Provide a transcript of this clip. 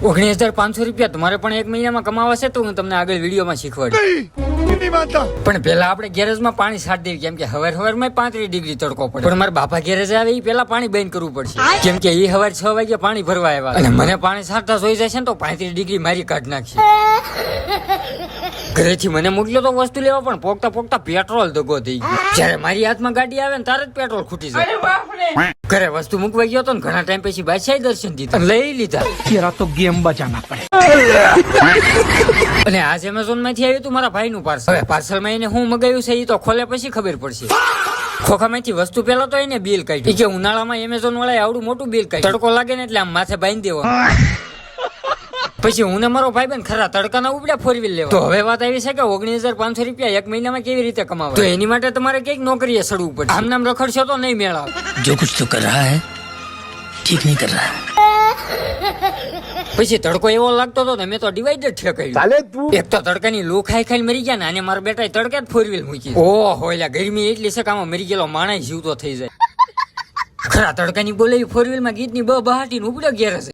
19,500 રૂપિયા તમારે પણ 1 મહિનામાં કમાવા છે તો હું તમને આગળ વિડીયોમાં શીખવાડીશ. પણ પેલા આપણે ગેરેજમાં પાણી છાંટ દેવી, કેમ કે હવાર 35 ડિગ્રી તડકો પડે. પણ મારા બાપા ગેરેજ આવે એ પેલા પાણી બંધ કરવું પડશે, કેમ કે એ સવારે 6 વાગે પાણી ભરવા આવ્યા અને મને પાણી છાંટતા જોઈ જાય છે ને તો 35 ડિગ્રી મારી કાઢ નાખશે. ઘરેથી મને મોકલ્યો તો વસ્તુ લેવા, પણ પોકતા પોકતા પેટ્રોલ દગો થઈ ગયો. જયારે મારી હાથમાં ગાડી આવે ને ત્યારે જ પેટ્રોલ ખૂટી જાય. ઘરે વસ્તુ મૂકવા ગયો તો ને ઘણા ટાઈમ પછી બાદશાહી દર્શન દીધા લઈ લીધા. तेरा तो गेम बजाना पड़ेगा. અને આજ એમેઝોન માંથી આવ્યું હતું મારા ભાઈ નું પાર્સલ. હવે પાર્સલ માં એને હું મગાવ્યું છે એ તો ખોલે પછી ખબર પડશે. ખોખા માંથી વસ્તુ પેલા તો એને બિલ કાઢ્યું કે ઉનાળામાં એમેઝોન વાળા આવડું મોટું બિલ કાઢ્યું. તડકો લાગે ને એટલે આમ માથે બાંધી દેવાનું. પછી હું ને મારો ભાઈ બેન ખરા તડકાના ઉપડ્યા 4 વ્હીલ લેવા. તો હવે વાત આવી છે કે 19,500 રૂપિયા 1 મહિનામાં કેવી રીતે કમાવા. તો એની માટે તમારે કઈક નોકરીએ સડવું પડે. આમ નામ રખડશો તો નહીં મેળ આવે. जो कुछ तो कर रहा है ठीक नहीं कर रहा है. પછી તડકો એવો લાગતો હતો ને મેં તો ડિવાઈડર ઠેકાયું. એક તો તડકાની લૂ ખાઈ ખાઈ મરી ગયા ને, અને મારા બેટા તડકે જ 4 વ્હીલ મૂકી. ઓહો એટલે ગરમી એટલી છે કે આમાં મરી ગયેલો માણસ જીવતો થઈ જાય. ખરા તડકાની બોલે 4 વ્હીલ માં ગીતની બહાટી ઉપડ્યો ઘેર છે.